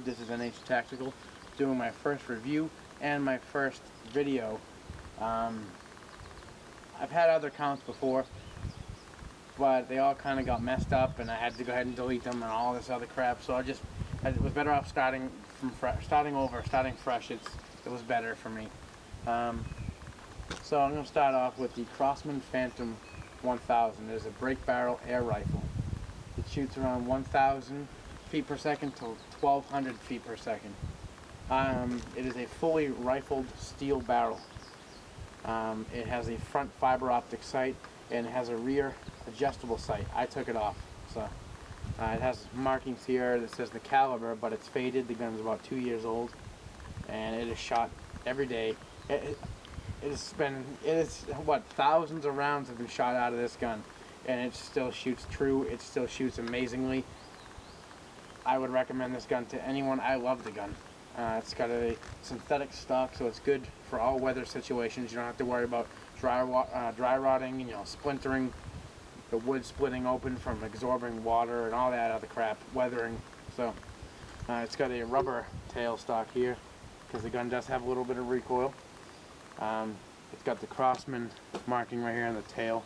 This is NH Tactical, doing my first review and my first video. I've had other accounts before, but they all kind of got messed up, and I had to go ahead and delete them and all this other crap. So it was better off starting fresh. It was better for me. So I'm going to start off with the Crossman Phantom 1000. It is a break barrel air rifle. It shoots around 1,000 feet per second to 1,200 feet per second. It is a fully rifled steel barrel. It has a front fiber optic sight and it has a rear adjustable sight. I took it off, so it has markings here that says the caliber, but it's faded. The gun is about 2 years old, and it is shot every day. It is what, thousands of rounds have been shot out of this gun, and it still shoots true. It still shoots amazingly. I would recommend this gun to anyone. I love the gun. It's got a synthetic stock, so it's good for all weather situations. You don't have to worry about dry rotting, you know, splintering, the wood splitting open from absorbing water and all that other crap, weathering. So it's got a rubber tail stock here because the gun does have a little bit of recoil. It's got the Crossman marking right here on the tail.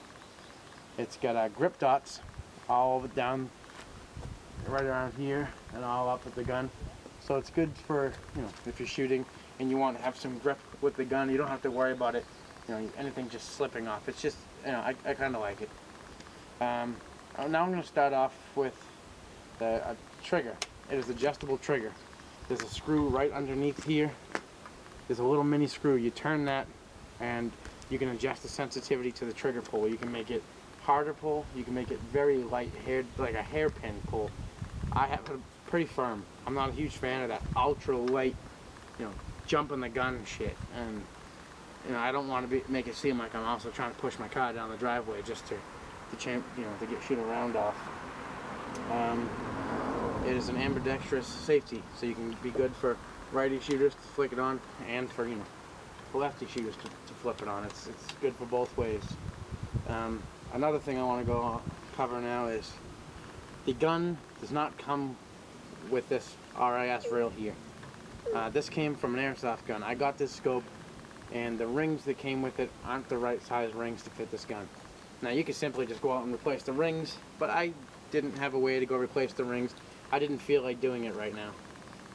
It's got grip dots all down right around here and all up with the gun. So it's good for, you know, if you're shooting and you want to have some grip with the gun. You don't have to worry about it, you know, anything just slipping off. It's just, you know, I kind of like it. Now I'm going to start off with the trigger. It is adjustable trigger. There's a screw right underneath here. There's a little mini screw. You turn that and you can adjust the sensitivity to the trigger pull. You can make it harder pull. You can make it very light, like a hairpin pull. I have it pretty firm. I'm not a huge fan of that ultra light, you know, jumping the gun shit. And you know, I don't want to make it seem like I'm also trying to push my car down the driveway just to shoot a round off. It is an ambidextrous safety, so you can be good for righty shooters to flick it on, and for, you know, lefty shooters to flip it on. It's good for both ways. Another thing I want to cover now is the gun does not come with this RIS rail here. This came from an airsoft gun. I got this scope, and the rings that came with it aren't the right size rings to fit this gun. Now you could simply just go out and replace the rings, but I didn't have a way to go replace the rings. I didn't feel like doing it right now.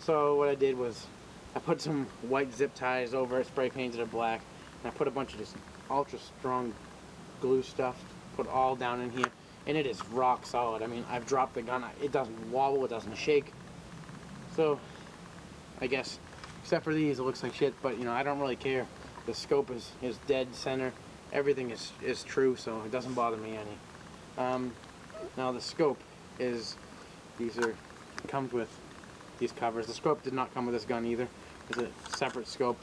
So what I did was I put some white zip ties over it, spray painted it black, and I put a bunch of this ultra strong glue stuff, put all down in here, and it is rock solid. I mean, I've dropped the gun, it doesn't wobble, it doesn't shake. So I guess except for these, it looks like shit, but you know, I don't really care. The scope is dead center. Everything is true, so it doesn't bother me any. Now the scope comes with these covers. The scope did not come with this gun either. It's a separate scope.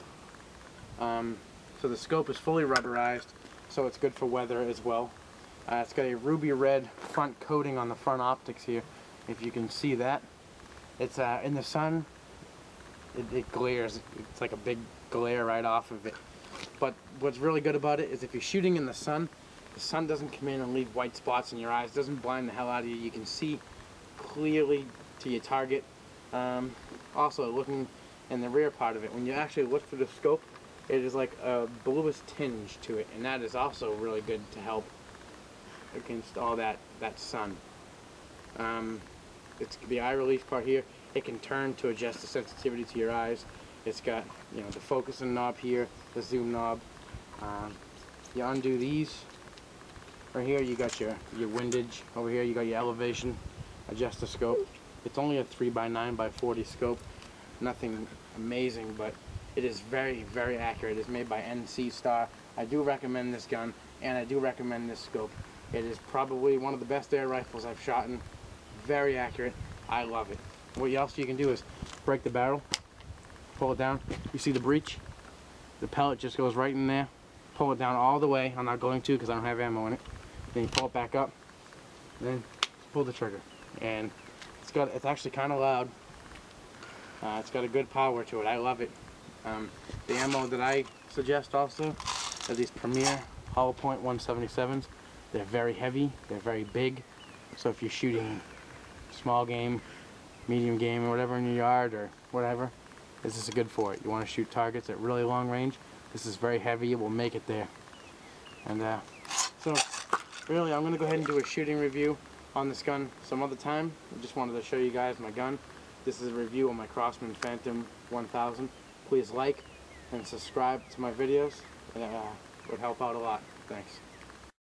So the scope is fully rubberized, so it's good for weather as well. It's got a ruby red front coating on the front optics here, if you can see that. It's in the sun, it glares. It's like a big glare right off of it. But what's really good about it is if you're shooting in the sun doesn't come in and leave white spots in your eyes. It doesn't blind the hell out of you. You can see clearly to your target. Also, looking in the rear part of it, when you actually look through the scope, it is like a bluish tinge to it, and that is also really good to help against all that sun. It's the eye relief part here. It can turn to adjust the sensitivity to your eyes. It's got, you know, the focusing knob here, the zoom knob. You undo these. Right here you got your windage. Over here you got your elevation, adjust the scope. It's only a 3x9x40 scope. Nothing amazing, but it is very, very accurate. It's made by NC Star. I do recommend this gun, and I do recommend this scope. It is probably one of the best air rifles I've shot in. Very accurate. I love it. What else you can do is break the barrel, pull it down. You see the breech? The pellet just goes right in there. Pull it down all the way. I'm not going to because I don't have ammo in it. Then you pull it back up, then pull the trigger. And it's actually kind of loud. It's got a good power to it. I love it. The ammo that I suggest also are these Premier hollow point 177s. They're very heavy. They're very big. So if you're shooting small game, medium game or whatever in your yard or whatever, this is good for it. You want to shoot targets at really long range. This is very heavy. It will make it there. And so really, I'm going to go ahead and do a shooting review on this gun some other time. I just wanted to show you guys my gun. This is a review on my Crossman Phantom 1000. Please like and subscribe to my videos. It would help out a lot. Thanks.